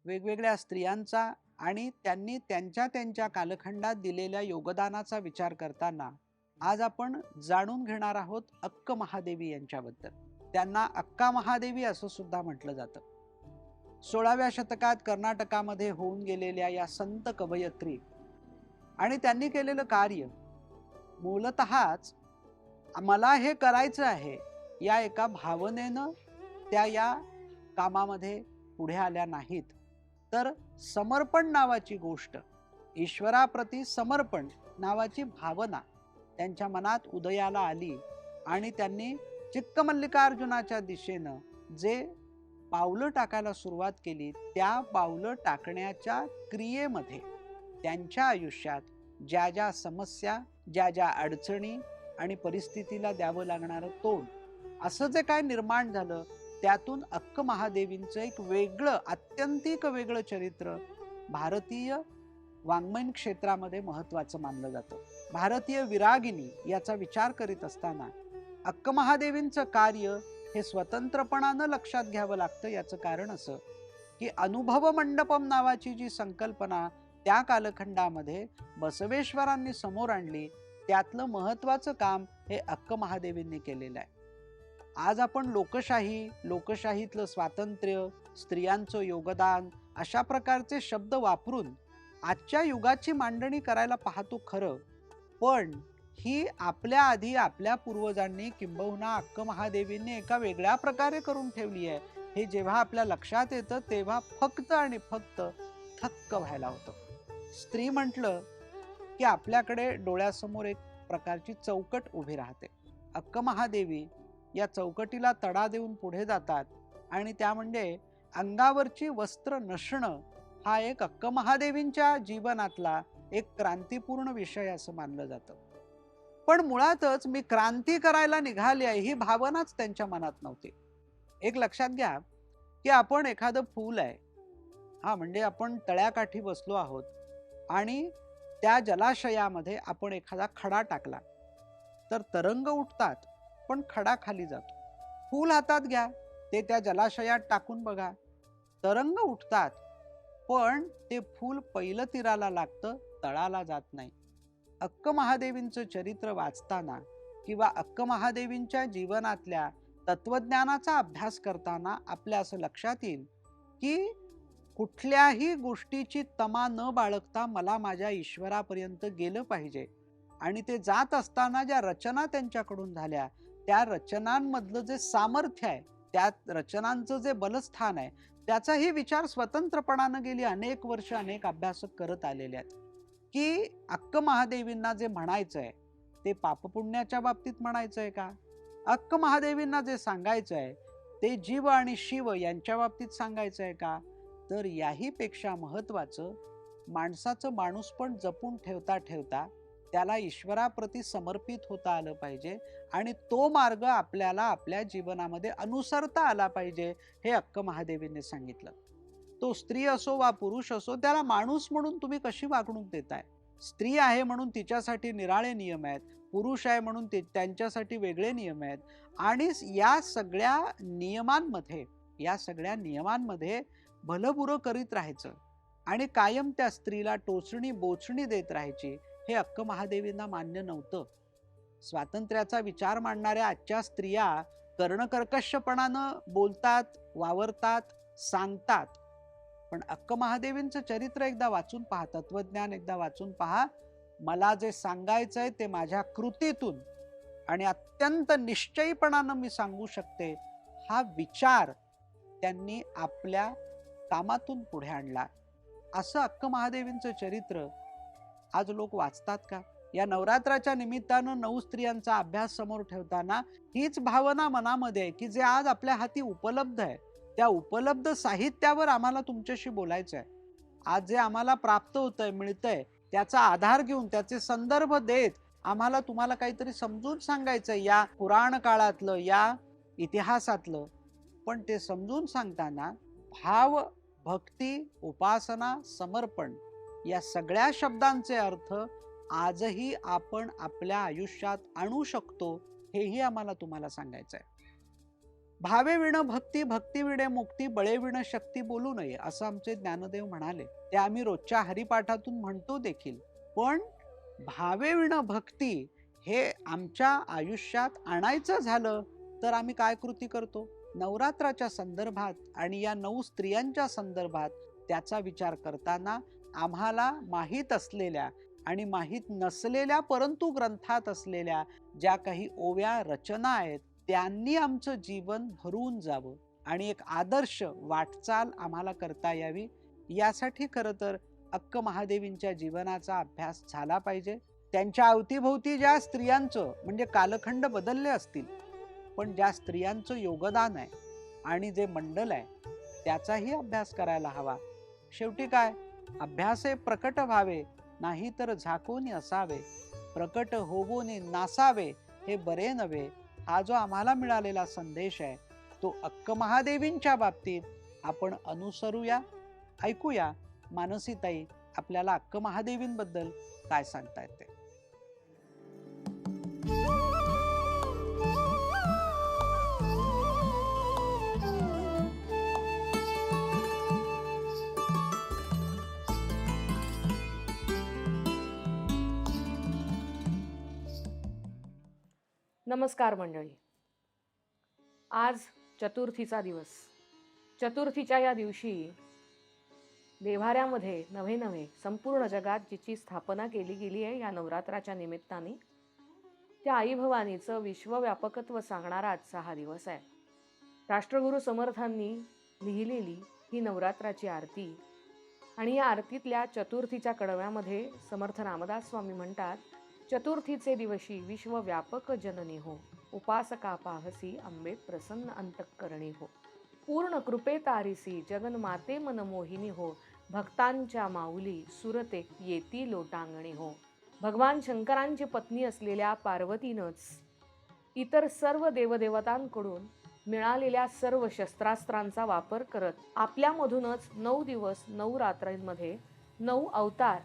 वेगवेगळ्या स्त्रियांचा आणि त्यांनी त्यांच्या त्यांच्या कालखंडात दिलेल्या योगदानाचा विचार करताना आज आपण जाणून घेणार आहोत अक्क महादेवी यांच्याबद्दल. त्यांना अक्का महादेवी असं सुद्धा म्हटलं जातं. 16व्या शतकात कर्नाटकामध्ये होऊन गेलेल्या या संत कवयत्री आणि त्यांनी केलेलं कार्य मूलतःच मला हे करायचं आहे या एका भावनेनं त्या या कामामध्ये पुढे आल्या नाहीत, तर समर्पण नावाची गोष्ट, ईश्वराप्रती समर्पण नावाची भावना त्यांच्या मनात उदयाला आली आणि त्यांनी चिक्कमल्लिकार्जुनाच्या दिशेनं जे पावलं टाकायला सुरुवात केली, त्या पावलं टाकण्याच्या क्रियेमध्ये त्यांच्या आयुष्यात ज्या ज्या समस्या, ज्या ज्या अडचणी आणि परिस्थितीला द्यावं लागणारं तोंड असं जे काय निर्माण झालं, त्यातून अक्क महादेवींचं एक वेगळं, आत्यंतिक वेगळं चरित्र भारतीय वाङ्मयीन क्षेत्रामध्ये महत्त्वाचं मानलं जातं. भारतीय विरागिनी याचा विचार करीत असताना अक्क महादेवींचं कार्य हे स्वतंत्रपणानं लक्षात घ्यावं लागतं. याचं कारण असं की अनुभव मंडपम नावाची जी संकल्पना त्या कालखंडामध्ये बसवेश्वरांनी समोर आणली, त्यातलं महत्त्वाचं काम हे अक्क महादेवींनी केलेलं आहे. आज आपण लोकशाही, लोकशाहीतलं स्वातंत्र्य, स्त्रियांचं योगदान अशा प्रकारचे शब्द वापरून आजच्या युगाची मांडणी करायला पाहतो खरं, पण ही आपल्या आधी आपल्या पूर्वजांनी किंबहुना अक्क महादेवींनी एका वेगळ्या प्रकारे करून ठेवली आहे. हे जेव्हा आपल्या लक्षात येतं तेव्हा फक्त आणि फक्त थक्क व्हायला होतं. स्त्री म्हटलं की आपल्याकडे डोळ्यासमोर एक प्रकारची चौकट उभी राहते. अक्क महादेवी या चौकटीला तडा देऊन पुढे जातात आणि त्या म्हणजे अंगावरची वस्त्र नसणं हा एक अक्क महादेवींच्या जीवनातला एक क्रांतीपूर्ण विषय असं मानलं जातं. पण मुळातच मी क्रांती करायला निघाली आहे ही भावनाच त्यांच्या मनात नव्हती. एक लक्षात घ्या की आपण एखादं फूल आहे, हा म्हणजे आपण तळ्याकाठी बसलो आहोत आणि त्या जलाशयामध्ये आपण एखादा खडा टाकला तर तरंग उठतात, पण खडा खाली जातो. फूल हातात घ्या, ते त्या जलाशयात टाकून बघा, तरंग उठतात, पण ते फूल पहिलं तीराला लागतं, तळाला जात नाही. अक्क महादेवींचं चरित्र वाचताना किंवा अक्क महादेवींच्या जीवनातल्या तत्वज्ञानाचा अभ्यास करताना आपल्या असं लक्षात येईल की कुठल्याही गोष्टीची तमा न बाळगता मला माझ्या ईश्वरापर्यंत गेलं पाहिजे आणि ते जात असताना ज्या रचना त्यांच्याकडून झाल्या त्या रचनांमधलं जे सामर्थ्य आहे, त्या रचनांचं जे बलस्थान आहे, त्याचाही विचार स्वतंत्रपणानं गेली अनेक वर्ष अनेक अभ्यासक करत आलेले आहेत की अक्क महादेवींना जे म्हणायचं आहे ते पापपुण्याच्या बाबतीत म्हणायचं आहे का, अक्क महादेवींना जे सांगायचं आहे ते जीव आणि शिव यांच्या बाबतीत सांगायचं आहे का, तर याही पेक्षा महत्त्वाचं माणसाचं माणूसपण जपून ठेवता ठेवता त्याला ईश्वराप्रती समर्पित होता आलं पाहिजे आणि तो मार्ग आपल्याला आपल्या जीवनामध्ये अनुसरता आला पाहिजे, हे अक्क महादेवींनी सांगितलं. तो स्त्री असो वा पुरुष असो, त्याला माणूस म्हणून तुम्ही कशी वागणूक देताय? स्त्री आहे म्हणून तिच्यासाठी निराळे नियम आहेत, पुरुष आहे म्हणून त्यांच्यासाठी वेगळे नियम आहेत आणि या सगळ्या नियमांमध्ये भलंबुरं करीत राहायचं आणि कायम त्या स्त्रीला टोचणी बोचणी देत राहायची, हे अक्क महादेवींना मान्य नव्हतं. स्वातंत्र्याचा विचार मांडणाऱ्या आजच्या स्त्रिया कर्णकर्कशपणानं बोलतात, वावरतात, सांगतात, पण अक्क महादेवींचं चरित्र एकदा वाचून पहा, तत्वज्ञान एकदा वाचून पहा. मला जे सांगायचंय ते माझ्या कृतीतून आणि अत्यंत निश्चयीपणानं मी सांगू शकते, हा विचार त्यांनी आपल्या कामातून पुढे आणला. असं अक्क महादेवींचं चरित्र आज लोक वाचतात का? या नवरात्राच्या निमित्तानं 9 स्त्रियांचा अभ्यास समोर ठेवताना हीच भावना मनामध्ये आहे की जे आज आपल्या हाती उपलब्ध आहे, त्या उपलब्ध साहित्यावर आम्हाला तुमच्याशी बोलायचं आहे. आज जे आम्हाला प्राप्त होतंय, मिळतंय, त्याचा आधार घेऊन त्याचे संदर्भ देत आम्हाला तुम्हाला काहीतरी समजून सांगायचं या पुराण काळातलं, या इतिहासातलं. पण ते समजून सांगताना भाव, भक्ती, उपासना, समर्पण या सगळ्या शब्दांचे अर्थ आजही आपण आपल्या आयुष्यात आणू शकतो, हेही आम्हाला तुम्हाला सांगायचं आहे. भावे विण भक्ती, भक्ती विणे मुक्ती, बळे विण शक्ती बोलू नये, असं आमचे ज्ञानदेव म्हणाले. ते आम्ही रोजच्या हरिपाठातून म्हणतो देखील. पण भावे विण भक्ती हे आमच्या आयुष्यात आणायचं झालं तर आम्ही काय कृती करतो? नवरात्राच्या संदर्भात आणि या 9 स्त्रियांच्या संदर्भात त्याचा विचार करताना आम्हाला माहीत असलेल्या आणि माहीत नसलेल्या परंतु ग्रंथात असलेल्या ज्या काही ओव्या रचना आहेत त्यांनी आमचं जीवन भरून जावं आणि एक आदर्श वाटचाल आम्हाला करता यावी, यासाठी खरं तर अक्क महादेवींच्या जीवनाचा अभ्यास झाला पाहिजे. त्यांच्या अवतीभोवती ज्या स्त्रियांचं म्हणजे कालखंड बदलले असतील, पण ज्या स्त्रियांचं योगदान आहे आणि जे मंडल आहे त्याचाही अभ्यास करायला हवा. शेवटी काय, अभ्यासे प्रकट व्हावे नाही तर झाकून असावे, प्रकट होऊन नासावे हे बरे नव्हे. हा जो आम्हाला मिळालेला संदेश आहे तो अक्क महादेवींच्या बाबतीत आपण अनुसरूया. ऐकूया मानसीताई आपल्याला अक्क महादेवींबद्दल काय सांगतायत ते. नमस्कार मंडळी. आज चतुर्थीचा दिवस. चतुर्थीच्या या दिवशी देव्हाऱ्यामध्ये नव्हे संपूर्ण जगात जिची स्थापना केली गेली आहे या नवरात्राच्या निमित्ताने, त्या आई भवानीचं विश्वव्यापकत्व सांगणारा आजचा हा दिवस आहे. राष्ट्रगुरु समर्थांनी लिहिलेली ही नवरात्राची आरती आणि या आरतीतल्या चतुर्थीच्या कडव्यामध्ये समर्थ रामदास स्वामी म्हणतात, चतुर्थीचे दिवशी विश्वव्यापक जननी हो, उपासका पाहसी अंबे प्रसन्न अंतःकरणी हो, पूर्ण कृपे तारिसी जगन्माते मनमोहिनी हो, भक्तांच्या माऊली सुरते येती लोटांगणी हो. भगवान शंकरांची पत्नी असलेल्या पार्वतीनंच इतर सर्व देवदेवतांकडून मिळालेल्या सर्व शस्त्रास्त्रांचा वापर करत आपल्यामधूनच 9 दिवस 9 रात्रींमध्ये 9 अवतार,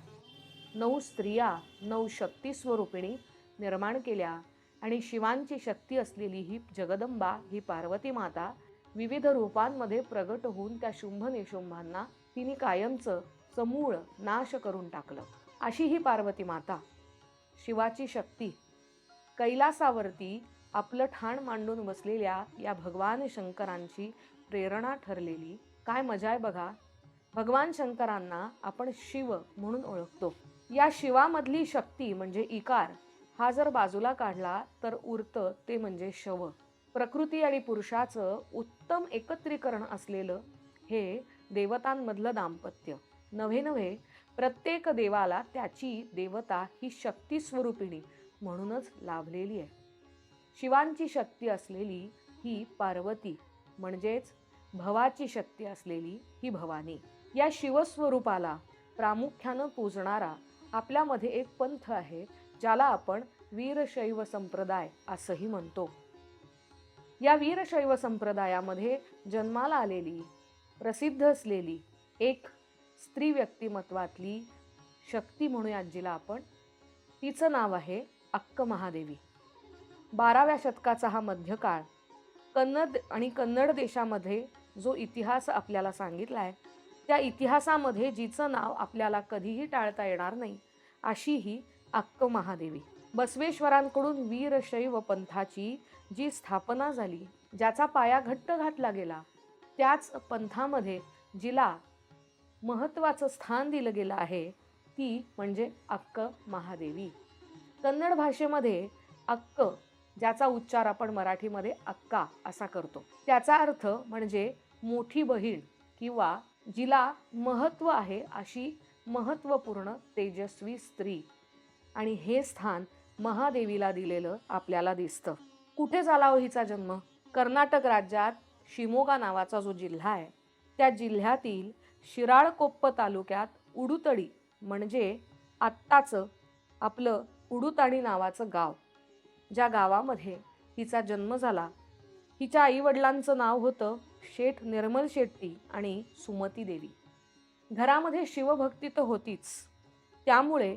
9 स्त्रिया, 9 शक्ती स्वरूपिणी निर्माण केल्या आणि शिवांची शक्ती असलेली ही जगदंबा, ही पार्वती माता विविध रूपांमध्ये प्रगट होऊन त्या शुंभ निशुंभांना तिने कायमचं समूळ नाश करून टाकलं. अशी ही पार्वती माता, शिवाची शक्ती, कैलासावरती आपलं ठाण मांडून बसलेल्या या भगवान शंकरांची प्रेरणा ठरलेली. काय मजा आहे बघा. भगवान शंकरांना आपण शिव म्हणून ओळखतो. या शिवामधली शक्ती म्हणजे इकार हा जर बाजूला काढला तर उरतं ते म्हणजे शव. प्रकृती आणि पुरुषाचं उत्तम एकत्रीकरण असलेलं हे देवतांमधलं दाम्पत्य. नव्हे प्रत्येक देवाला त्याची देवता ही शक्ती स्वरूपिणी म्हणूनच लाभलेली आहे. शिवांची शक्ती असलेली ही पार्वती म्हणजेच भवाची शक्ती असलेली ही भवानी. या शिवस्वरूपाला प्रामुख्यानं पूजणारा आपल्यामध्ये एक पंथ आहे ज्याला आपण वीरशैव संप्रदाय असंही म्हणतो. या वीरशैव संप्रदायामध्ये जन्माला आलेली, प्रसिद्ध असलेली एक स्त्री व्यक्तिमत्वातली शक्ती म्हणूया जिला आपण, तिचं नाव आहे अक्क महादेवी. 12व्या शतकाचा हा मध्यकाळ. कन्नड देशामध्ये जो इतिहास आपल्याला सांगितला आहे त्या इतिहासामध्ये जिचं नाव आपल्याला कधीही टाळता येणार नाही अशी ही अक्क महादेवी. बसवेश्वरांकडून वीरशैव पंथाची जी स्थापना झाली, ज्याचा पाया घट्ट घातला गेला, त्याच पंथामध्ये जिला महत्त्वाचं स्थान दिलं गेलं आहे ती म्हणजे अक्क महादेवी. कन्नड भाषेमध्ये अक्क, ज्याचा उच्चार आपण मराठीमध्ये अक्का असा करतो, त्याचा अर्थ म्हणजे मोठी बहीण किंवा जिला महत्त्व आहे अशी महत्त्वपूर्ण तेजस्वी स्त्री. आणि हे स्थान महादेवीला दिलेलं आपल्याला दिसतं. कुठे झाला हो हिचा जन्म? कर्नाटक राज्यात शिमोगा नावाचा जो जिल्हा आहे त्या जिल्ह्यातील शिराळकोप्प तालुक्यात उडुतडी म्हणजे आत्ताचं आपलं उडुताडी नावाचं गाव, ज्या गावामध्ये हिचा जन्म झाला. हिच्या आईवडिलांचं नाव होतं शेठ निर्मल शेट्टी आणि सुमती देवी. घरामध्ये शिवभक्ती तर होतीच, त्यामुळे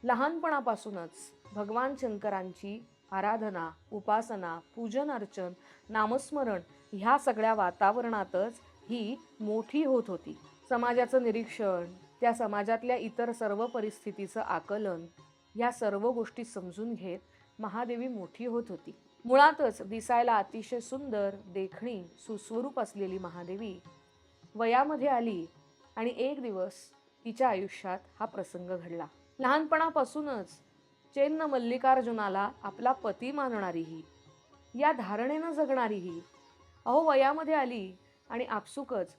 लहानपणापासूनच भगवान शंकरांची आराधना, उपासना, पूजन अर्चन, नामस्मरण ह्या सगळ्या वातावरणातच ही मोठी होत होती. समाजाचं निरीक्षण, त्या समाजातल्या इतर सर्व परिस्थितीचं आकलन, या सर्व गोष्टी समजून घेत महादेवी मोठी होत होती. मुळातच दिसायला अतिशय सुंदर, देखणी, सुस्वरूप असलेली महादेवी वयामध्ये आली आणि एक दिवस तिच्या आयुष्यात हा प्रसंग घडला. लहानपणापासूनच चेन्न मल्लिकार्जुनाला आपला पती मानणारी ही, या धारणेनं जगणारी ही, अहो वयामध्ये आली आणि आपसुकच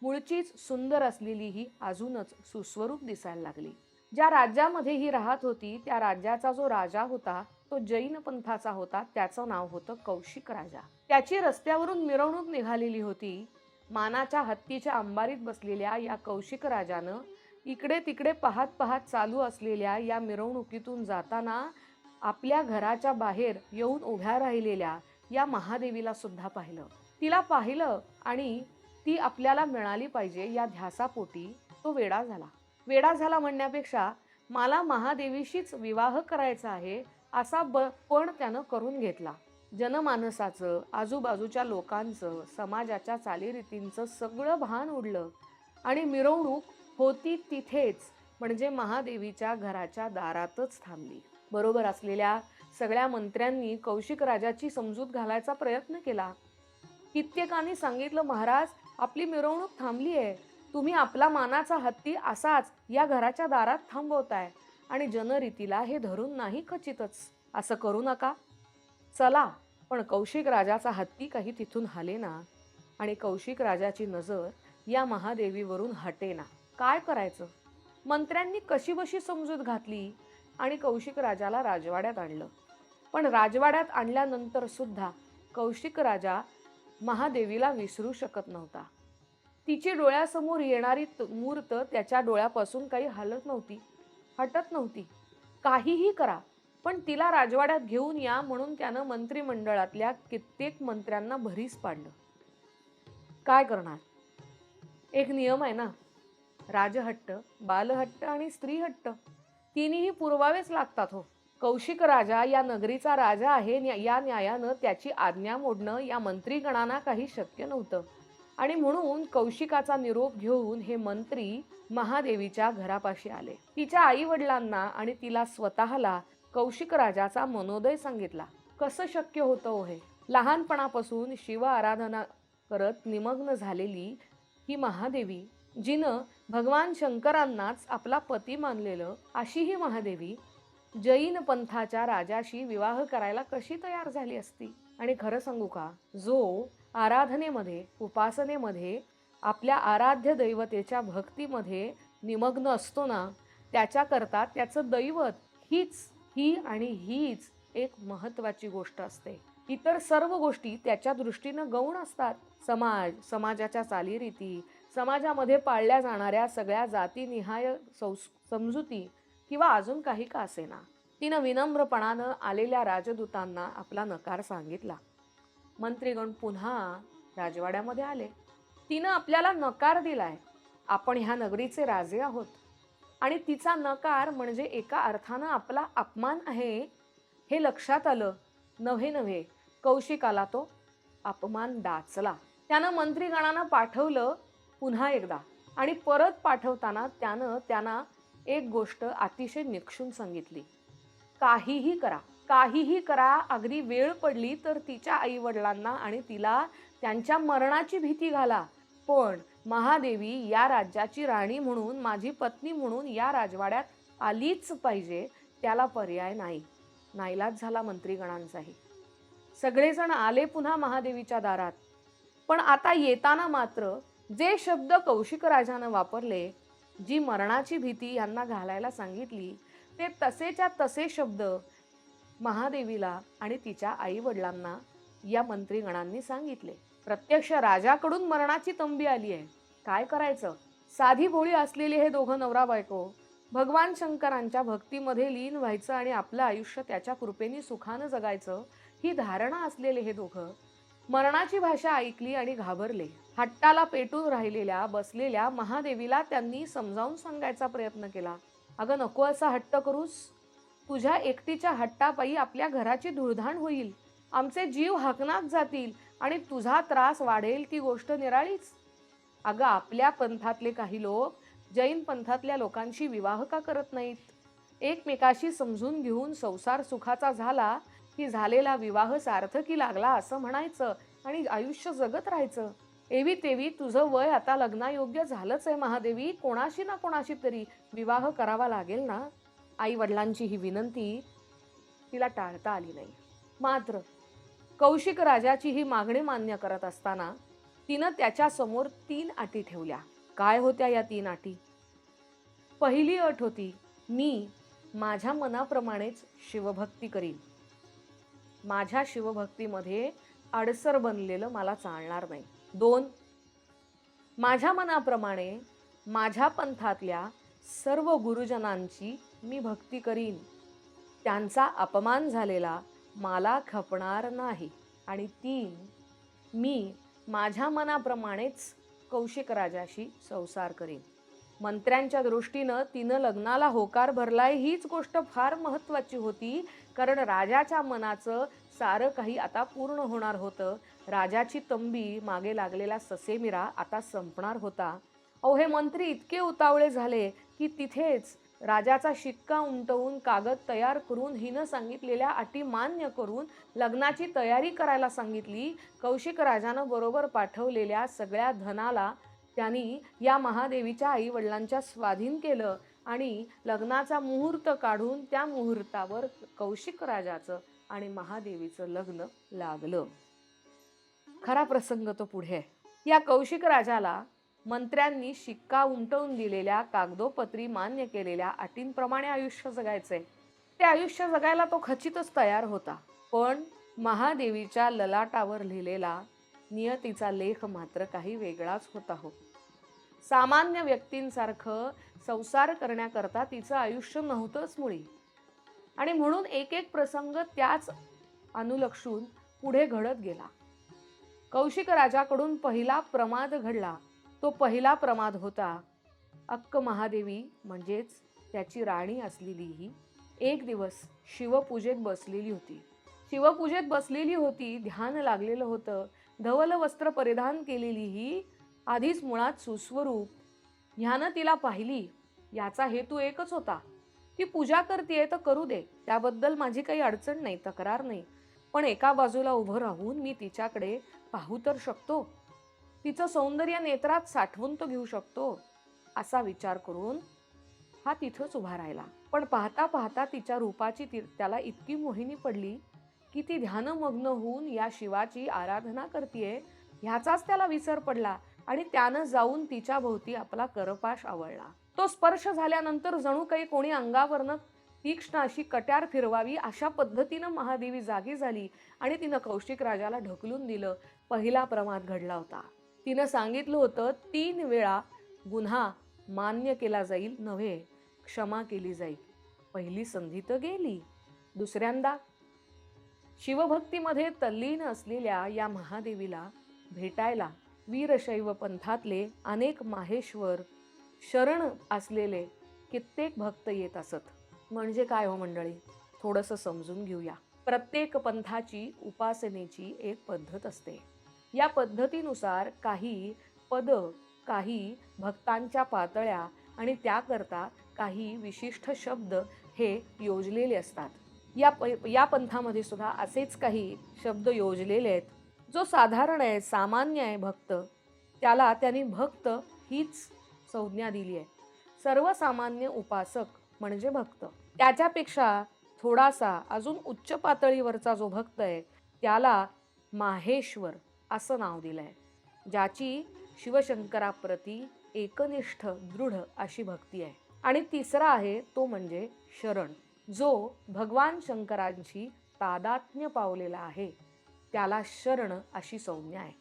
मूळचीच सुंदर असलेली ही अजूनच सुस्वरूप दिसायला लागली. ज्या राज्यामध्ये ही राहत होती त्या राज्याचा जो राजा होता तो जैन पंथाचा होता. त्याचं नाव होतं कौशिक राजा. त्याची रस्त्यावरून मिरवणूक निघालेली होती. मानाच्या हत्तीच्या अंबारीत बसलेल्या या कौशिक राजानं इकडे तिकडे पाहत पाहत चालू असलेल्या या मिरवणुकीतून जाताना आपल्या घराच्या बाहेर येऊन उभ्या राहिलेल्या या महादेवीला सुद्धा पाहिलं. तिला पाहिलं आणि ती आपल्याला मिळाली पाहिजे या ध्यासापोटी तो वेडा झाला. वेडा झाला म्हणण्यापेक्षा मला महादेवीशीच विवाह करायचा आहे असा पण त्यानं करून घेतला. जनमानसाचं, आजूबाजूच्या लोकांचं, समाजाच्या चालीरीतींचं सगळं भान उडलं आणि मिरवणूक होती तिथेच, म्हणजे महादेवीच्या घराच्या दारातच थांबली. बरोबर असलेल्या सगळ्या मंत्र्यांनी कौशिक राजाची समजूत घालायचा प्रयत्न केला. कित्येकांनी सांगितलं, महाराज आपली मिरवणूक थांबली आहे, तुम्ही आपला मानाचा हत्ती असाच या घराच्या दारात थांबवताय आणि जनरीतीला हे धरून नाही खचितच, असं करू नका. चला. पण कौशिक राजाचा हत्ती काही तिथून हालेना आणि कौशिक राजाची नजर या महादेवीवरून हटेना. काय करायचं? मंत्र्यांनी कशीबशी समजूत घातली आणि कौशिक राजाला राजवाड्यात आणलं. पण राजवाड्यात आणल्यानंतर सुद्धा कौशिक राजा महादेवीला विसरू शकत नव्हता. तिची डोळ्यासमोर येणारी मूर्त त्याच्या डोळ्यापासून काही हटत नव्हती. काहीही करा पण तिला राजवाड्यात घेऊन या म्हणून त्यानं मंत्रिमंडळातल्या कित्येक मंत्र्यांना भरीस पाडलं. काय करणार? एक नियम आहे ना, राजहट्ट, बालहट्ट आणि स्त्रीहट्ट तिन्ही पुरवावेच लागतात हो. कौशिक राजा या नगरीचा राजा आहे, या न्यायानं त्याची आज्ञा मोडणं या मंत्रीगणांना काही शक्य नव्हतं आणि म्हणून कौशिकाचा निरोप घेऊन हे मंत्री महादेवीच्या घरापाशी आले. तिच्या आई वडिलांना आणि तिला स्वतःला कौशिक राजाचा मनोदय सांगितला. कसं शक्य होतं हो हे? लहानपणापासून शिव आराधना करत निमग्न झालेली ही महादेवी, जिनं भगवान शंकरांनाच आपला पती मानलेलं, अशी ही महादेवी जैन पंथाच्या राजाशी विवाह करायला कशी तयार झाली असती? आणि खरं सांगू का, जो आराधनेमध्ये, उपासनेमध्ये, आपल्या आराध्य दैवतेच्या भक्तीमध्ये निमग्न असतो ना, त्याच्याकरता त्याचं दैवत हीच एक महत्त्वाची गोष्ट असते. इतर सर्व गोष्टी त्याच्या दृष्टीनं गौण असतात. समाजाच्या चालीरीती, समाजामध्ये पाळल्या जाणाऱ्या सगळ्या जातीनिहाय समजुती किंवा अजून काही का असेना. तिनं विनम्रपणानं आलेल्या राजदूतांना आपला नकार सांगितला. मंत्रीगण पुन्हा राजवाड्यामध्ये आले. तिनं आपल्याला नकार दिलाय. आपण ह्या नगरीचे राजे आहोत आणि तिचा नकार म्हणजे एका अर्थानं आपला अपमान आहे हे लक्षात आलं. नव्हे कौशिकाला तो अपमान डाचला. त्यानं मंत्रीगणांना पाठवलं पुन्हा एकदा आणि परत पाठवताना त्यांना एक गोष्ट अतिशय निक्षून सांगितली. काहीही करा, अगदी वेळ पडली तर तिच्या आई वडिलांना आणि तिला त्यांच्या मरणाची भीती घाला, पण महादेवी या राज्याची राणी म्हणून, माझी पत्नी म्हणून या राजवाड्यात आलीच पाहिजे, त्याला पर्याय नाही. नाईलाज झाला मंत्रीगणांचाही. सगळेजण आले पुन्हा महादेवीच्या दारात. पण आता येताना मात्र जे शब्द कौशिक राजानं वापरले, जी मरणाची भीती यांना घालायला सांगितली, ते तसेच्या तसे शब्द महादेवीला आणि तिच्या आई वडिलांना या मंत्रीगणांनी सांगितले. प्रत्यक्ष राजाकडून मरणाची तंबी आली आहे. काय करायचं? साधी भोळी असलेले हे दोघं नवरा बायको भगवान शंकरांच्या भक्तीमध्ये लीन व्हायचं आणि आपलं आयुष्य त्याच्या कृपेने सुखानं जगायचं ही धारणा असलेले हे दोघं मरणाची भाषा ऐकली आणि घाबरले. हट्टाला पेटून राहिलेल्या बसलेल्या महादेवीला त्यांनी समजावून सांगायचा प्रयत्न केला. अगं नको असा हट्ट करूस, तुझ्या एकटीच्या हट्टापायी आपल्या घराची धुळधाण होईल, आमचे जीव हाकनात जातील आणि तुझा त्रास वाढेल ती गोष्ट निराळीच. अगं, आपल्या पंथातले काही लोक जैन पंथातल्या लोकांशी विवाह का करत नाहीत? एकमेकाशी समजून घेऊन संसार सुखाचा झाला की झालेला विवाह सार्थकी लागला असं म्हणायचं आणि आयुष्य जगत राहायचं. एवी तेवी तुझं वय आता लग्नायोग्य झालंच आहे महादेवी, कोणाशी ना कोणाशी तरी विवाह करावा लागेल ना. आई वडिलांची ही विनंती तिला टाळता आली नाही. मात्र कौशिक राजाची ही मागणी मान्य करत असताना तिनं त्याच्या समोर 3 अटी ठेवल्या. काय होत्या या 3 अटी? पहिली अट होती, मी माझ्या मनाप्रमाणेच शिवभक्ती करीन. माझ्या शिवभक्तीमध्ये अडसर बनलेलं मला चालणार नाही. 2, माझ्या मनाप्रमाणे माझ्या पंथातल्या सर्व गुरुजनांची मी भक्ती करीन. त्यांचा अपमान झालेला मला खपणार नाही. आणि 3, मी माझ्या मनाप्रमाणेच कौशिक राजाशी संसार करीन. मंत्र्यांच्या दृष्टीनं तिनं लग्नाला होकार भरलाय हीच गोष्ट फार महत्त्वाची होती, कारण राजाच्या मनाचं सारं काही आता पूर्ण होणार होतं. राजाची तंबी, मागे लागलेला ससेमिरा आता संपणार होता. अहो, हे मंत्री इतके उतावळे झाले की तिथेच राजाचा शिक्का उमटवून कागद तयार करून हिनं सांगितलेल्या अटी मान्य करून लग्नाची तयारी करायला सांगितली. कौशिक राजानं बरोबर पाठवलेल्या सगळ्या धनाला त्यांनी या महादेवीच्या आई वडिलांच्या स्वाधीन केलं आणि लग्नाचा मुहूर्त काढून त्या मुहूर्तावर कौशिक राजाचं आणि महादेवीचं लग्न लागलं. खरा प्रसंग तो पुढे आहे. या कौशिक राजाला मंत्र्यांनी शिक्का उमटवून दिलेल्या कागदोपत्री मान्य केलेल्या अटींप्रमाणे आयुष्य जगायचंय. ते आयुष्य जगायला तो खचितच तयार होता. पण महादेवीच्या ललाटावर लिहिलेला नियतीचा लेख मात्र काही वेगळाच होता हो. सामान्य व्यक्तींसारखं संसार करण्याकरता तिचं आयुष्य नव्हतंच मुळी. आणि म्हणून एक एक प्रसंग त्याच अनुलक्षून पुढे घडत गेला. कौशिक राजाकडून पहिला प्रमाद घडला. तो पहिला प्रमाद होता, अक्क महादेवी म्हणजेच त्याची राणी असलेली ही एक दिवस शिवपूजेत बसलेली होती. शिवपूजेत बसलेली होती, ध्यान लागलेलं होतं. धवल वस्त्र परिधान केलेली ही आधीच मुळात सुस्वरूप. ह्यानं तिला पाहिली. याचा हेतू एकच होता, ती पूजा करते तर करू दे, त्याबद्दल माझी काही अडचण नाही, तक्रार नाही. पण एका बाजूला उभं राहून मी तिच्याकडे पाहू तर शकतो, तिचं सौंदर्य नेत्रात साठवून तो घेऊ शकतो, असा विचार करून हा तिथंच उभा राहिला. पण पाहता पाहता तिच्या रूपाची त्याला इतकी मोहिनी पडली की ती ध्यानमग्न होऊन या शिवाची आराधना करतीये ह्याचाच त्याला विसर पडला आणि त्यानं जाऊन तिच्या भोवती आपला करपाश आवळला. तो स्पर्श झाल्यानंतर जणू काही कोणी अंगावरनं तीक्ष्ण अशी कट्यार फिरवावी अशा पद्धतीनं महादेवी जागी झाली आणि तिनं कौशिक राजाला ढकलून दिलं. पहिला प्रमाद घडला होता. तिनं सांगितलं होतं 3 वेळा गुन्हा मान्य केला जाईल नव्हे, क्षमा केली जाईल. पहिली संधी तर गेली. दुसऱ्यांदा शिवभक्तीमध्ये तल्लीन असलेल्या या महादेवीला भेटायला वीरशैव पंथातले अनेक माहेश्वर शरण असलेले कित्येक भक्त येत असत. म्हणजे काय हो मंडळी, थोडंसं समजून घेऊया. प्रत्येक पंथाची उपासनेची एक पद्धत असते. या पद्धतीनुसार काही पद, काही भक्तांच्या पातळ्या आणि त्याकरता काही विशिष्ट शब्द हे योजलेले असतात. या पंथामध्ये सुद्धा असेच काही शब्द योजलेले आहेत. जो साधारण आहे, सामान्य आहे भक्त, त्याला त्यांनी भक्त हीच संज्ञा दिली आहे. सर्वसामान्य उपासक म्हणजे भक्त. त्याच्यापेक्षा थोडासा अजून उच्च पातळीवरचा जो भक्त आहे त्याला माहेश्वर असं नाव दिलंय, ज्याची शिवशंकराप्रती एकनिष्ठ दृढ अशी भक्ती आहे. आणि तिसरा आहे तो म्हणजे शरण, जो भगवान शंकरांची तादात्म्य पावलेला आहे त्याला शरण अशी संज्ञा आहे.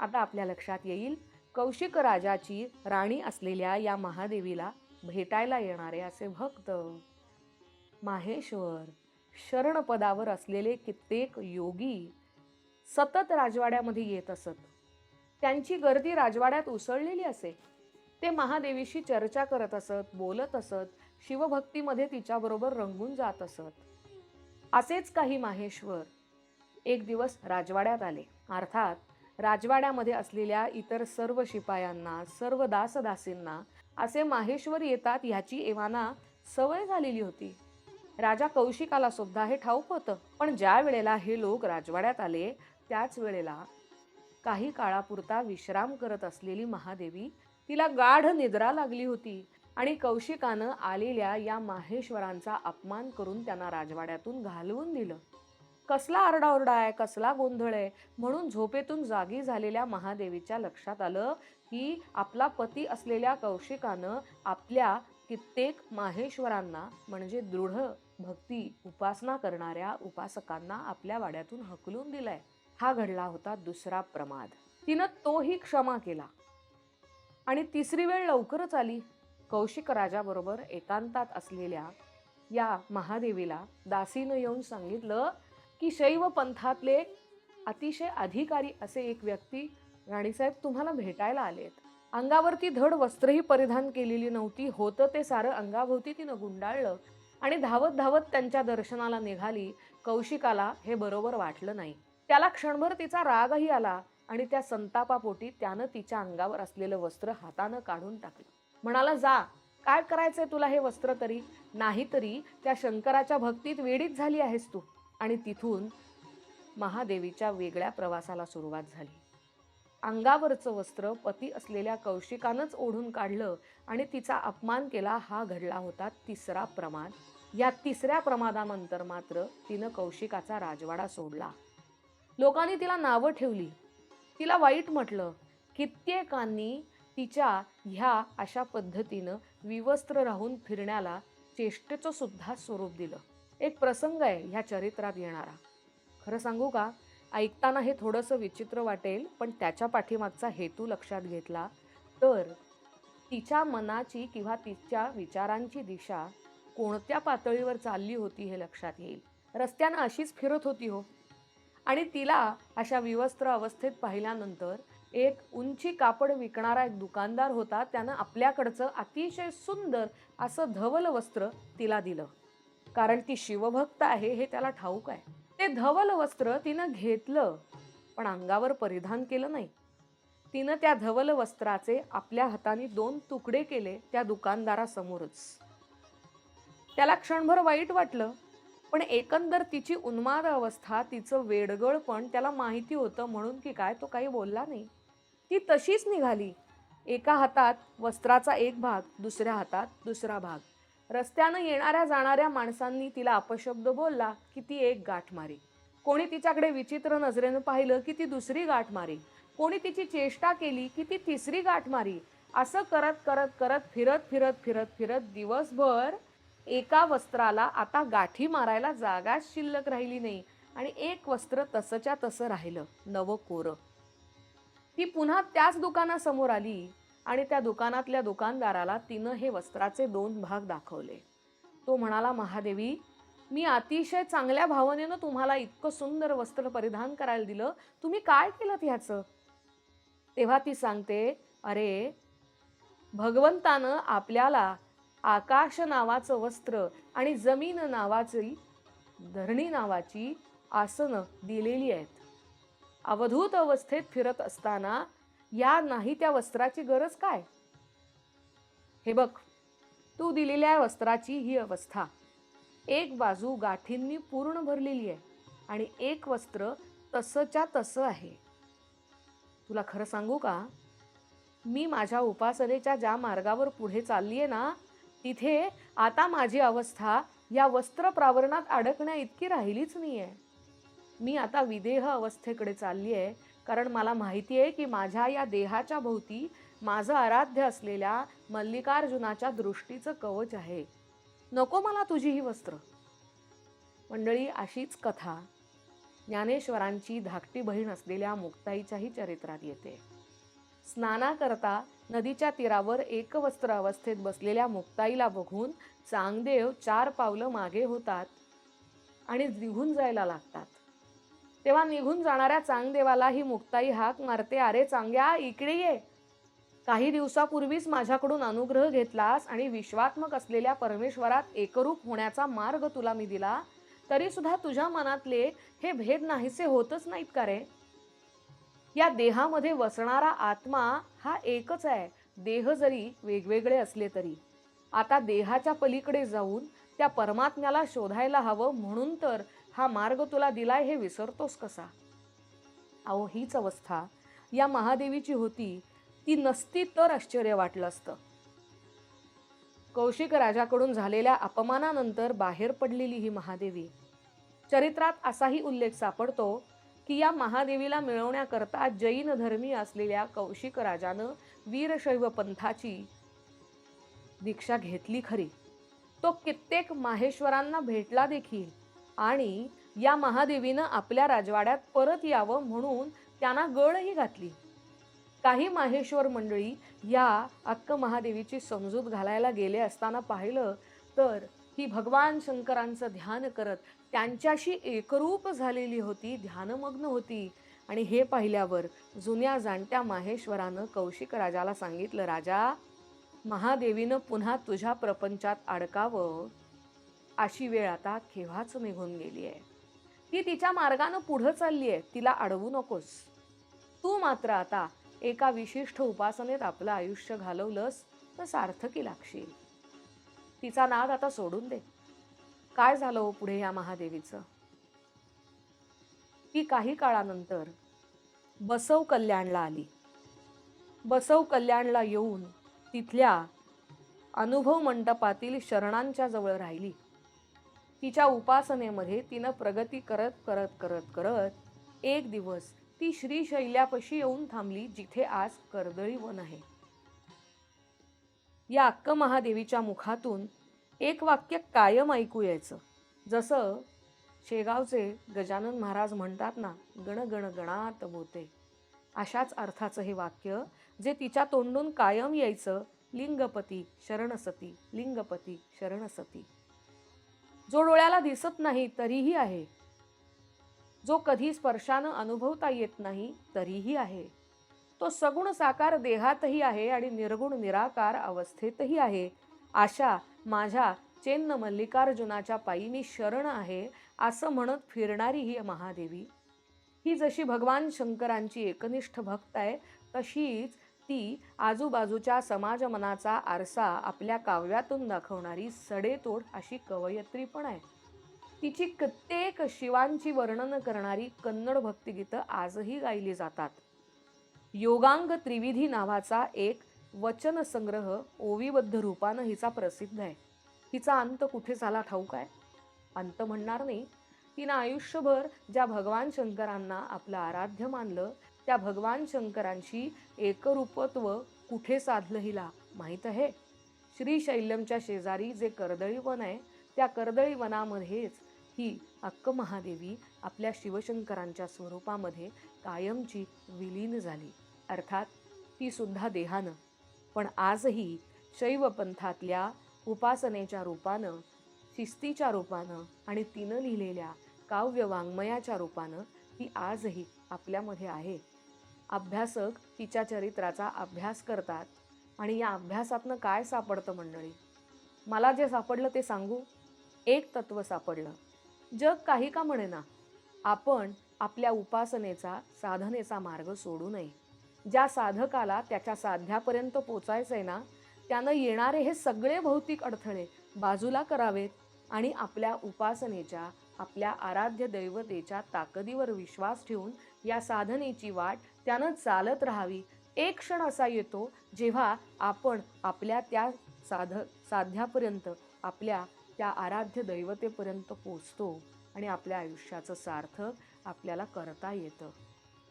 आता आपल्या लक्षात येईल, कौशिक राजाची राणी असलेल्या या महादेवीला भेटायला येणारे असे भक्त, माहेश्वर, शरण पदावर असलेले कित्येक योगी सतत राजवाड्यामध्ये येत असत. त्यांची गर्दी राजवाड्यात उसळलेली असे. ते महादेवीशी चर्चा करत असत, बोलत असत, शिवभक्तीमध्ये तिच्याबरोबर रंगून जात असत. असेच काही माहेश्वर एक दिवस राजवाड्यात आले. अर्थात राजवाड्यामध्ये असलेल्या इतर सर्व शिपायांना, सर्व दासदासींना असे माहेश्वर येतात ह्याची एव्हाना सवय झालेली होती. राजा कौशिकाला सुद्धा हे ठाऊक होतं. पण ज्या वेळेला हे लोक राजवाड्यात आले त्याच वेळेला काही काळापुरता विश्राम करत असलेली महादेवी, तिला गाढ निद्रा लागली होती आणि कौशिकानं आलेल्या या माहेश्वरांचा अपमान करून त्यांना राजवाड्यातून घालवून दिलं. कसला आरडाओरडा आहे, कसला गोंधळ आहे म्हणून झोपेतून जागी झालेल्या महादेवीच्या लक्षात आलं की आपला पती असलेल्या कौशिकानं आपल्या कित्येक माहेश्वरांना म्हणजे दृढ भक्ती उपासना करणाऱ्या उपासकांना आपल्या वाड्यातून हकलून दिलाय. हा घडला होता दुसरा प्रमाद. तिनं तोही क्षमा केला आणि तिसरी वेळ लवकरच आली. कौशिक राजाबरोबर एकांतात असलेल्या या महादेवीला दासीनं येऊन सांगितलं की शैव पंथातले अतिशय अधिकारी असे एक व्यक्ती राणीसाहेब तुम्हाला भेटायला आलेत. अंगावरती धड वस्त्रही परिधान केलेली नव्हती. होतं ते सारं अंगाभोवती तिनं गुंडाळलं आणि धावत धावत त्यांच्या दर्शनाला निघाली. कौशिकाला हे बरोबर वाटलं नाही. त्याला क्षणभर तिचा रागही आला आणि त्या संतापापोटी त्यानं तिच्या अंगावर असलेलं वस्त्र हातानं काढून टाकलं. म्हणाला, जा, काय करायचंय तुला हे वस्त्र तरी? नाहीतरी त्या शंकराच्या भक्तीत वेडीच झाली आहेस तू. आणि तिथून महादेवीच्या वेगळ्या प्रवासाला सुरुवात झाली. अंगावरचं वस्त्र पती असलेल्या कौशिकानंच ओढून काढलं आणि तिचा अपमान केला. हा घडला होता तिसरा प्रमाद. या तिसऱ्या प्रमादानंतर मात्र तिनं कौशिकाचा राजवाडा सोडला. लोकांनी तिला नावं ठेवली, तिला वाईट म्हटलं. कित्येकांनी तिच्या ह्या अशा पद्धतीनं विवस्त्र राहून फिरण्याला चेष्टेचं सुद्धा स्वरूप दिलं. एक प्रसंग आहे ह्या चरित्रात येणारा. खरं सांगू का, ऐकताना हे थोडंसं विचित्र वाटेल, पण त्याच्या पाठीमागचा हेतू लक्षात घेतला तर तिच्या मनाची किंवा तिच्या विचारांची दिशा कोणत्या पातळीवर चालली होती हे लक्षात येईल. रस्त्यानं अशीच फिरत होती हो, आणि तिला अशा विवस्त्र अवस्थेत पाहिल्यानंतर एक उंची कापड विकणारा एक दुकानदार होता. त्यानं आपल्याकडचं अतिशय सुंदर असं धवल वस्त्र तिला दिलं. कारण ती शिवभक्त आहे हे त्याला ठाऊक आहे. ते धवल वस्त्र तिनं घेतलं पण अंगावर परिधान केलं नाही. तिनं त्या धवल वस्त्राचे आपल्या हाताने 2 तुकडे केले त्या दुकानदारासमोरच. त्याला क्षणभर वाईट वाटलं, पण एकंदर तिची उन्माद अवस्था, तिचं वेडगळपण त्याला माहिती होतं म्हणून की काय तो काही बोलला नाही. ती तशीच निघाली. एका हातात वस्त्राचा एक भाग, दुसऱ्या हातात दुसरा भाग. रस्त्यानं येणाऱ्या जाणाऱ्या माणसांनी तिला अपशब्द बोलला की ती एक गाठ मारी. कोणी तिच्याकडे विचित्र नजरेनं पाहिलं की ती दुसरी गाठ मारी. कोणी तिची चेष्टा केली की ती तिसरी गाठ मारी. असं करत करत करत फिरत फिरत फिरत फिरत दिवसभर एका वस्त्राला आता गाठी मारायला जागाच शिल्लक राहिली नाही आणि एक वस्त्र तसंच्या तसं राहिलं, नवं कोरं. ती पुन्हा त्याच दुकानासमोर आली आणि त्या दुकानातल्या दुकानदाराला तिनं हे वस्त्राचे 2 भाग दाखवले. तो म्हणाला, महादेवी, मी अतिशय चांगल्या भावनेनं तुम्हाला इतकं सुंदर वस्त्र परिधान करायला दिलं, तुम्ही काय केलं ह्याचं? तेव्हा ती सांगते, अरे, भगवंतानं आपल्याला आकाश नावाचं वस्त्र आणि जमीन नावाची, धरणी नावाची आसनं दिलेली आहेत. अवधूत अवस्थेत फिरत असताना या नाही त्या वस्त्राची गरज काय? हे बघ, तू दिलेल्या वस्त्राची ही अवस्था. एक बाजू गाठींनी पूर्ण भरलेली आहे आणि एक वस्त्र तसंच्या तसं आहे. तुला खरं सांगू का, मी माझ्या उपासनेच्या ज्या मार्गावर पुढे चाललीये ना, तिथे आता माझी अवस्था या वस्त्र प्रावरणात अडकण्या इतकी राहिलीच नाहीये. मी आता विदेह अवस्थेकडे चालली आहे, कारण मला माहिती आहे की माझ्या या देहाच्या भोवती माझं आराध्य असलेल्या मल्लिकार्जुनाच्या दृष्टीचं कवच आहे. नको मला तुझी ही वस्त्र. मंडळी, अशीच कथा ज्ञानेश्वरांची धाकटी बहीण असलेल्या मुक्ताईच्याही चरित्रात येते. स्नानाकरता नदीच्या तीरावर एकवस्त्र अवस्थेत बसलेल्या मुक्ताईला बघून चांगदेव 4 पावलं मागे होतात आणि निघून जायला लागतात. तेव्हा निघून जाणाऱ्या चांगदेवाला ही मुक्ताई हाक मारते, अरे चांग्या, इकडे ये. काही दिवसापूर्वीच माझ्याकडून अनुग्रह घेतलास आणि विश्वात्मक असलेल्या परमेश्वरात एकरूप होण्याचा मार्ग तुला मी दिला, तरी सुद्धा तुझ्या मनातले हे भेद नाहीसे होतच नाहीत का रे? या देहामध्ये वसणारा आत्मा हा एकच आहे, देह जरी वेगवेगळे असले तरी. आता देहाच्या पलीकडे जाऊन त्या परमात्म्याला शोधायला हवं, म्हणून तर हा मार्ग तुला दिलाय हे विसरतोस कसा? अहो, हीच अवस्था या महादेवीची होती. ती नसती तर आश्चर्य वाटलं असतं. कौशिक राजाकडून झालेल्या अपमानानंतर बाहेर पडलेली ही महादेवी. चरित्रात असाही उल्लेख सापडतो की या महादेवीला मिळवण्याकरता जैन धर्मी असलेल्या कौशिक राजानं वीरशैव पंथाची दीक्षा घेतली खरी, तो कित्येक माहेश्वरांना भेटला देखील आणि या महादेवीनं आपल्या राजवाड्यात परत यावं म्हणून त्यांना गळही घातली. काही माहेश्वर मंडळी या अक्क महादेवीची समजूत घालायला गेले असताना पाहिलं तर ही भगवान शंकरांचं ध्यान करत त्यांच्याशी एकरूप झालेली होती, ध्यानमग्न होती. आणि हे पाहिल्यावर जुन्या जाणत्या माहेश्वरानं कौशिक राजाला सांगितलं, राजा, महादेवीनं पुन्हा तुझ्या प्रपंचात अडकावं अशी वेळ आता केव्हाच निघून गेली आहे. ती तिच्या मार्गानं पुढं चालली आहे, तिला अडवू नकोस. तू मात्र आता एका विशिष्ट उपासनेत आपलं आयुष्य घालवलंस तर सार्थकी लागशील. तिचा नाद आता सोडून दे. काय झालं हो पुढे या महादेवीचं? ती काही काळानंतर बसव कल्याणला आली. बसव कल्याणला येऊन तिथल्या अनुभव मंडपातील शरणांच्या जवळ राहिली. तिच्या उपासनेमध्ये तिनं प्रगती करत करत करत करत एक दिवस ती श्रीशैल्यापाशी येऊन थांबली, जिथे आज कर्दळी वन आहे. या अक्क महादेवीच्या मुखातून एक वाक्य कायम ऐकू यायचं, जसं शेगावचे गजानन महाराज म्हणतात ना, गण गण गणात बोते. अशाच अर्थाचं हे वाक्य जे तिच्या तोंडून कायम यायचं, लिंगपती शरणसती, लिंगपती शरणसती. जो डोळ्याला दिसत नाही तरीही आहे, जो कधी स्पर्शानं अनुभवता येत नाही तरीही आहे, तो सगुण साकार देहातही आहे आणि निर्गुण निराकार अवस्थेतही आहे. अशा माझ्या चेन्न मल्लिकार्जुनाच्या पायी मी शरण आहे असं म्हणत फिरणारी ही महादेवी, ही जशी भगवान शंकरांची एकनिष्ठ भक्त आहे, तशीच ती आजूबाजूच्या समाज मनाचा आरसा आपल्या काव्यातून दाखवणारी सडेतोड अशी कवयित्री पण आहे. तिची कित्येक शिवांची वर्णन करणारी कन्नड भक्तिगीतं आजही गायली जातात. योगांग त्रिविधी नावाचा एक वचन संग्रह ओवीबद्ध रूपानं हिचा प्रसिद्ध आहे. हिचा अंत कुठे झाला ठाऊक आहे? अंत म्हणणार नाही. तिनं आयुष्यभर ज्या भगवान शंकरांना आपलं आराध्य मानलं, त्या भगवान शंकरांशी एकरूपत्व कुठे साधलं हिला माहीत आहे? श्रीशैल्यमच्या शेजारी जे कर्दळी वन आहे, त्या कर्दळी वनामध्येच ही अक्क महादेवी आपल्या शिवशंकरांच्या स्वरूपामध्ये कायमची विलीन झाली. अर्थात ती सुद्धा देहानं, पण आजही शैव पंथातल्या उपासनेच्या रूपानं, शिस्तीच्या रूपानं आणि तिनं लिहिलेल्या काव्य वाङ्मयाच्या रूपानं ती आजही आपल्यामध्ये आहे. अभ्यासक तिच्या चरित्राचा अभ्यास करतात आणि या अभ्यासातनं काय सापडतं मंडळी? मला जे सापडलं ते सांगू. एक तत्व सापडलं. जग काही का म्हणेना, आपण आपल्या उपासनेचा, साधनेचा मार्ग सोडू नये. ज्या साधकाला त्याच्या साध्यापर्यंत पोचायचंय ना, त्यानं येणारे हे सगळे भौतिक अडथळे बाजूला करावेत आणि आपल्या उपासनेच्या, आपल्या आराध्य दैवतेच्या ताकदीवर विश्वास ठेवून या साधनेची वाट त्यानं चालत राहावी. एक क्षण असा येतो जेव्हा आपण आपल्या त्या साध्यापर्यंत, आपल्या त्या आराध्य दैवतेपर्यंत पोचतो आणि आपल्या आयुष्याचं सार्थक आपल्याला करता येतं.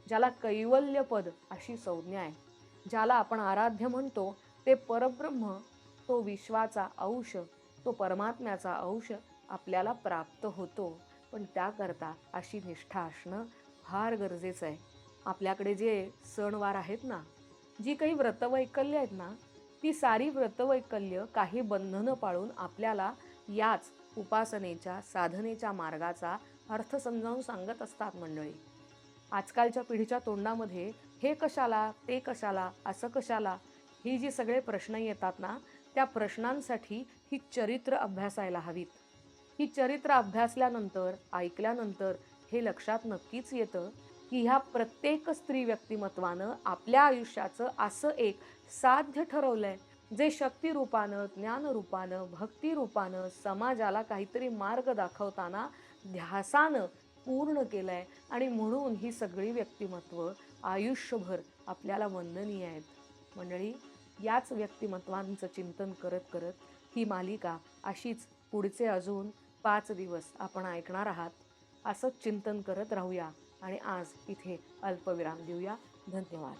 ज्याला कैवल्यपद अशी संज्ञा आहे, ज्याला आपण आराध्य म्हणतो, ते परब्रह्म, तो विश्वाचा अंश, तो परमात्म्याचा अंश आपल्याला प्राप्त होतो. पण त्याकरता अशी निष्ठा असणं फार गरजेचं आहे. आपल्याकडे जे सणवार आहेत ना, जी काही व्रतवैकल्य आहेत ना, ती सारी व्रतवैकल्य काही बंधनं पाळून आपल्याला याच उपासनेच्या, साधनेच्या मार्गाचा अर्थ समजावून सांगत असतात मंडळी. आजकालच्या पिढीच्या तोंडामध्ये हे कशाला, ते कशाला, असं कशाला, ही जी सगळे प्रश्न येतात ना, त्या प्रश्नांसाठी ही चरित्र अभ्यासायला हवीत. ही चरित्र अभ्यासल्यानंतर, ऐकल्यानंतर हे लक्षात नक्कीच येतं, की ह्या प्रत्येक स्त्री व्यक्तिमत्वानं आपल्या आयुष्याचं असं एक साध्य ठरवलंय, जे शक्तिरूपानं, ज्ञानरूपानं, भक्तिरूपानं समाजाला काहीतरी मार्ग दाखवताना ध्यासानं पूर्ण केलंय आणि म्हणून ही सगळी व्यक्तिमत्व आयुष्यभर आपल्याला वंदनीय आहेत. मंडळी, याच व्यक्तिमत्वांचं चिंतन करत करत ही मालिका अशीच पुढचे अजून 5 दिवस आपण ऐकणार आहात. असंच चिंतन करत राहूया आणि आज इथे अल्पविराम देऊया. धन्यवाद.